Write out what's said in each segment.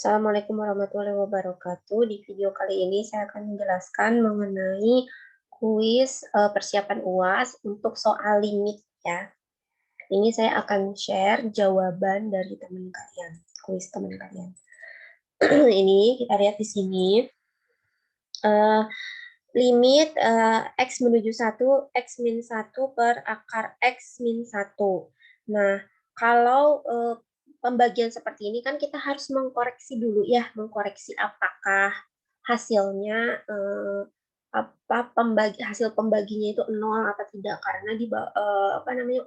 Assalamualaikum warahmatullahi wabarakatuh. Di video kali ini saya akan menjelaskan mengenai kuis persiapan UAS untuk soal limit ya. Ini saya akan share jawaban dari teman kalian, kuis teman kalian. Ini kita lihat di sini. Limit X menuju 1, X min 1 per akar X min 1. Nah, kalau pembagian seperti ini kan kita harus mengkoreksi dulu ya, mengkoreksi apakah hasilnya hasil pembaginya itu 0 atau tidak, karena di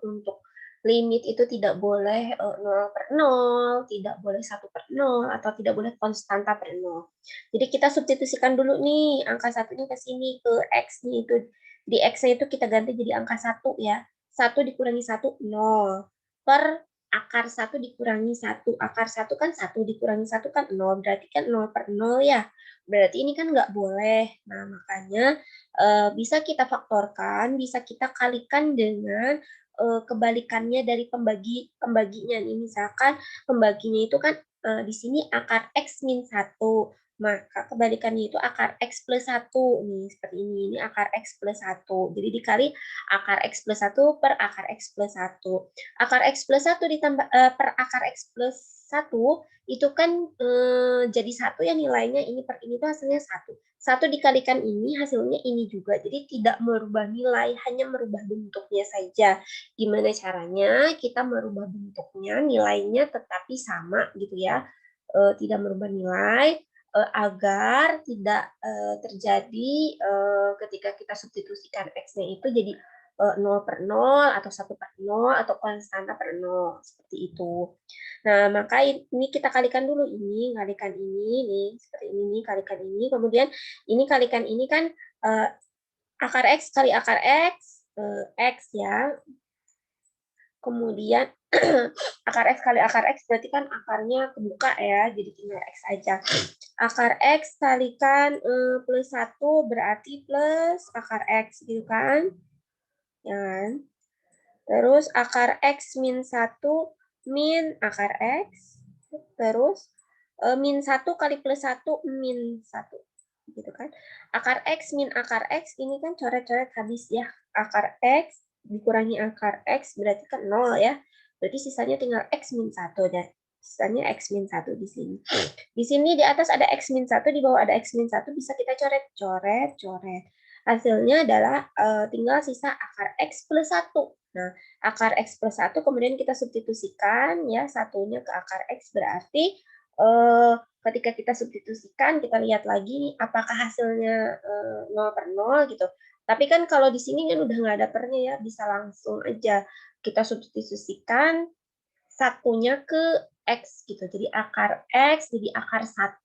untuk limit itu tidak boleh 0 per 0, tidak boleh 1 per 0, atau tidak boleh konstanta per 0. Jadi kita substitusikan dulu nih angka satunya ke sini, ke X-nya itu. Di X-nya itu kita ganti jadi angka 1 ya. 1 dikurangi 1, 0. Per akar 1 dikurangi 1. Akar 1 kan 1 dikurangi 1 kan 0. Berarti kan 0 per 0 ya. Berarti ini kan nggak boleh. Nah, makanya bisa kita faktorkan, bisa kita kalikan dengan kebalikannya dari pembaginya. Nih, misalkan pembaginya itu kan di sini akar X min 1. Maka kebalikannya itu akar X plus 1. Nih, seperti ini. Ini akar X plus 1. Jadi dikali akar X plus 1 per akar X plus 1. Akar X plus 1 ditambah per akar X plus 1 itu kan jadi 1 ya nilainya. Ini per ini itu hasilnya 1. 1 dikalikan ini hasilnya ini juga. Jadi tidak merubah nilai, hanya merubah bentuknya saja. Gimana caranya kita merubah bentuknya, nilainya tetapi sama gitu ya. Tidak merubah nilai agar tidak terjadi ketika kita substitusikan X-nya itu jadi 0 per 0 atau 1 per 0 atau konstanta per 0 seperti itu. Nah, maka ini kita kalikan dulu, ini kalikan ini nih seperti ini nih, kalikan ini, kemudian ini kalikan ini kan akar X kali akar X, X ya. Kemudian akar X kali akar X berarti kan akarnya kebuka ya, jadi tinggal X aja. Akar X kalikan plus 1 berarti plus akar X gitu kan. Ya kan? Terus akar X min 1 min akar X. Terus min 1 kali plus 1 min 1. Gitu kan. Akar X min akar X ini kan coret-coret habis ya. Akar X dikurangi akar X berarti kan 0 ya. Berarti sisanya tinggal X min 1 dan sisanya X min 1 di sini. Di sini di atas ada X min 1, di bawah ada X min 1, bisa kita coret, coret, coret. Hasilnya adalah tinggal sisa akar X plus 1. Nah, akar X plus 1 kemudian kita substitusikan ya, satunya ke akar X berarti ketika kita substitusikan, kita lihat lagi apakah hasilnya 0 per 0 gitu. Tapi kan kalau di sini kan udah nggak ada pernya ya, bisa langsung aja kita substitusikan satunya ke X gitu. Jadi akar X jadi akar 1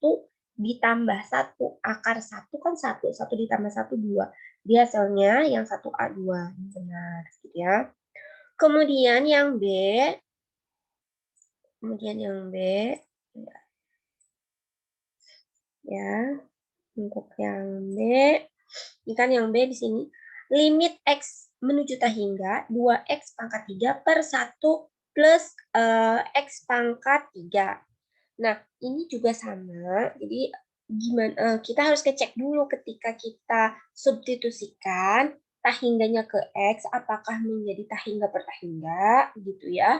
ditambah 1. Akar 1 kan 1. 1 ditambah 1, 2. Jadi hasilnya yang 1A2. Ini benar gitu ya. Kemudian yang B. Ya. Untuk yang B. Ini kan yang B di sini. Limit X menuju hingga 2X pangkat 3 per 1 plus X pangkat 3. Nah, ini juga sama. Jadi gimana kita harus ngecek dulu ketika kita substitusikan tahingganya ke X, apakah menjadi tahingga per tahingga gitu ya.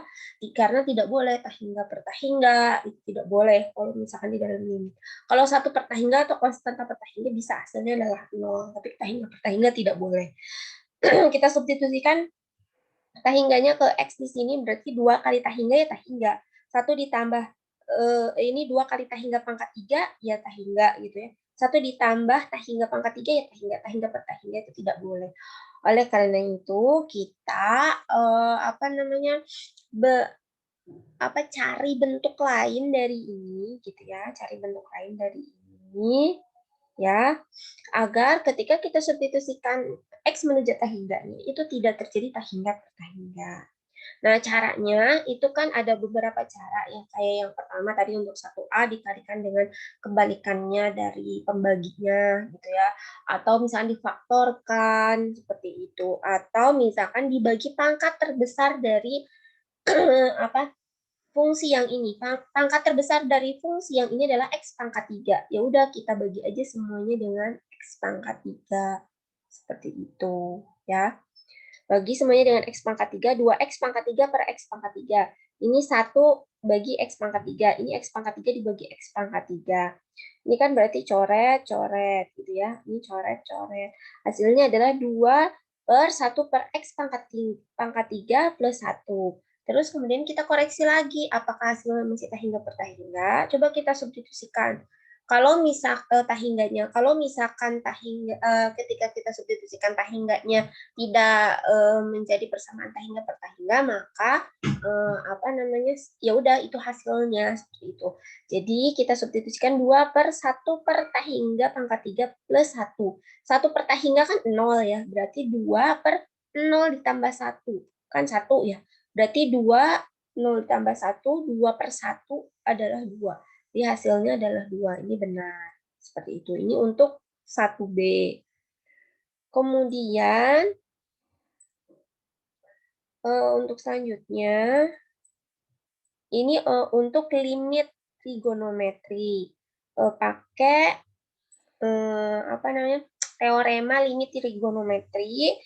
Karena tidak boleh tahingga per tahingga, itu tidak boleh kalau misalkan di dalam limit. Kalau satu per tahingga atau konstanta per tahingga bisa hasilnya adalah 0, tapi tahingga per tahingga tidak boleh. Kita substitusikan tahingganya ke X di sini berarti 2 kali tahingga ya tahingga. 1 ditambah ini 2 kali tahingga pangkat 3 ya tahingga gitu ya. 1 ditambah tahingga pangkat 3 ya tahingga. Tahingga per tahingga itu tidak boleh. Oleh karena itu kita cari bentuk lain dari ini gitu ya, cari bentuk lain dari ini ya, agar ketika kita substitusikan X menuju tahingganya itu tidak terjadi tahingga per tahingga. Nah, caranya itu kan ada beberapa cara ya. Kayak yang pertama tadi untuk 1A dikalikan dengan kebalikannya dari pembaginya gitu ya. Atau misalkan difaktorkan seperti itu. Atau misalkan dibagi pangkat terbesar dari apa fungsi yang ini, pangkat terbesar dari fungsi yang ini adalah X pangkat 3. Ya udah, kita bagi aja semuanya dengan X pangkat 3. Seperti itu, ya. Bagi semuanya dengan X pangkat 3, 2X pangkat 3 per X pangkat 3. Ini 1 bagi X pangkat 3, ini X pangkat 3 dibagi X pangkat 3. Ini kan berarti coret, coret, gitu ya. Ini coret, coret. Hasilnya adalah 2 per 1 per X pangkat 3 plus 1. Terus kemudian kita koreksi lagi, apakah hasilnya masih tahingga per tahingga. Coba kita substitusikan. Kalau tahingganya, kalau misalkan ketika kita substitusikan tahingganya tidak menjadi persamaan tahingga per tahingga, maka ya udah itu hasilnya seperti itu. Jadi kita substitusikan 2 per 1 per tahingga pangkat 3 plus 1. 1 per tahingga kan 0 ya, berarti 2 per 0 ditambah 1. Kan 1 ya, berarti 2, 0 ditambah 1, 2 per 1 adalah 2. Jadi hasilnya adalah 2. Ini benar. Seperti itu. Ini untuk 1B. Kemudian untuk selanjutnya, ini untuk limit trigonometri. Pakai teorema limit trigonometri,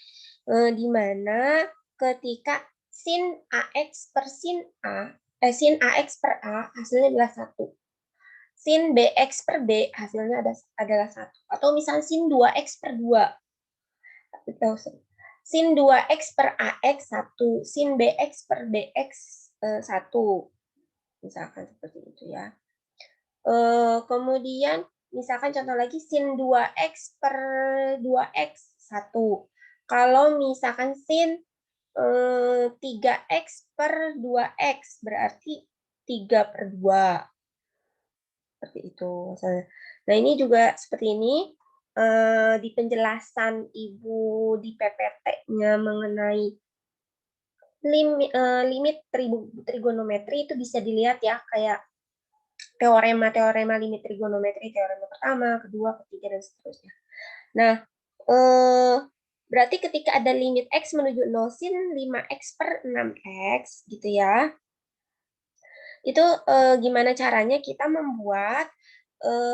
di mana ketika sin AX per sin AX per A hasilnya adalah 1. Sin BX per B hasilnya adalah 1. Atau misalnya sin 2X per 2. Sin 2X per AX 1. Sin BX per BX 1. Misalkan seperti itu ya. Kemudian misalkan contoh lagi sin 2X per 2X 1. Kalau misalkan sin 3X per 2X berarti 3 per 2. Seperti itu. Nah, ini juga seperti ini. Di penjelasan Ibu di PPT-nya mengenai limit trigonometri itu bisa dilihat ya, kayak teorema limit trigonometri, teorema pertama, kedua, ketiga, dan seterusnya. Nah, berarti ketika ada limit X menuju 0 sin 5X per 6X, gitu ya, itu gimana caranya kita membuat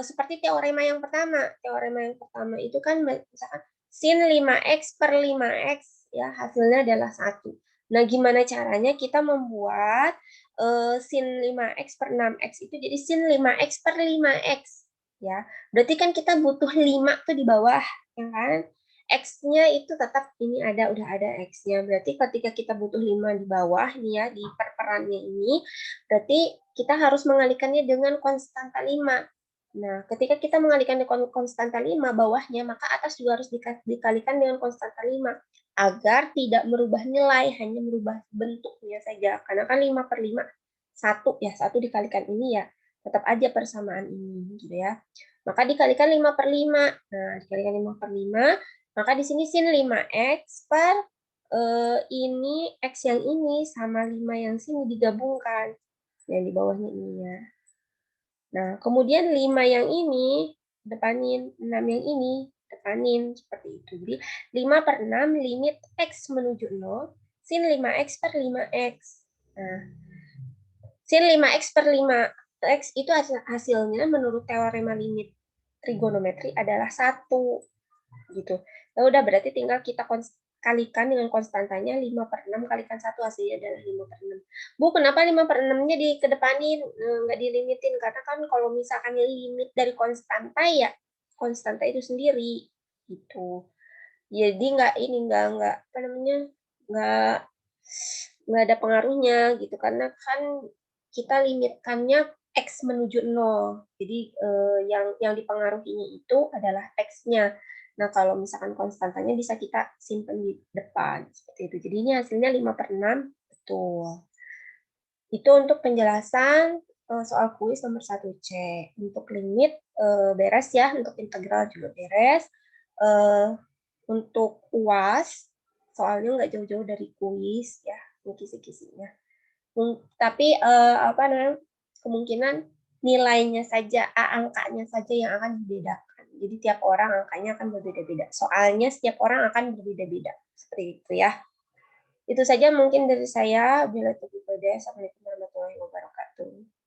seperti teorema yang pertama. Teorema yang pertama itu kan misalkan sin 5X per 5X, ya, hasilnya adalah 1. Nah, gimana caranya kita membuat sin 5X per 6X itu jadi sin 5X per 5X. Ya, berarti kan kita butuh 5 tuh di bawah, ya kan? X-nya itu tetap ini udah ada X-nya. Berarti ketika kita butuh 5 di bawah nih ya, di perperannya ini, berarti kita harus mengalihkannya dengan konstanta 5. Nah, ketika kita mengalihkan dengan konstanta 5 bawahnya, maka atas juga harus dikalikan dengan konstanta 5 agar tidak merubah nilai, hanya merubah bentuknya saja. Karena kan 5 per 5, 1 ya, 1 dikalikan ini ya, tetap aja persamaan ini gitu ya. Maka dikalikan 5 per 5. Nah, dikalikan 5 per 5, maka di sini sin 5X per ini X yang ini sama 5 yang sini digabungkan. Yang di bawahnya ini ya. Nah, kemudian 5 yang ini depanin, 6 yang ini depanin, seperti itu. Jadi 5 per 6 limit X menuju 0, sin 5X per 5X. Nah, sin 5X per 5X itu hasilnya menurut teorema limit trigonometri adalah 1. Gitu. Nah, udah berarti tinggal kita kalikan dengan konstantanya 5 per 6 kalikan 1 hasilnya adalah 5 per 6. Bu, kenapa 5 per 6-nya dikedepanin, nggak dilimitin? Karena kan kalau misalkan limit dari konstanta ya konstanta itu sendiri gitu. Jadi nggak nggak ada pengaruhnya gitu, karena kan kita limitkannya X menuju 0. Jadi yang dipengaruhinya itu adalah X-nya. Nah, kalau misalkan konstantanya bisa kita simpan di depan. Seperti itu. Jadinya hasilnya 5 per 6. Betul. Itu untuk penjelasan soal kuis nomor 1C. Untuk limit beres ya. Untuk integral juga beres. Untuk UAS, soalnya nggak jauh-jauh dari kuis ya. Ini kisi-kisinya. Tapi kemungkinan nilainya saja, angkanya saja yang akan dibedakan. Jadi tiap orang angkanya akan berbeda-beda. Soalnya setiap orang akan berbeda-beda. Seperti itu ya. Itu saja mungkin dari saya. Assalamualaikum warahmatullahi wabarakatuh. warahmatullahi wabarakatuh.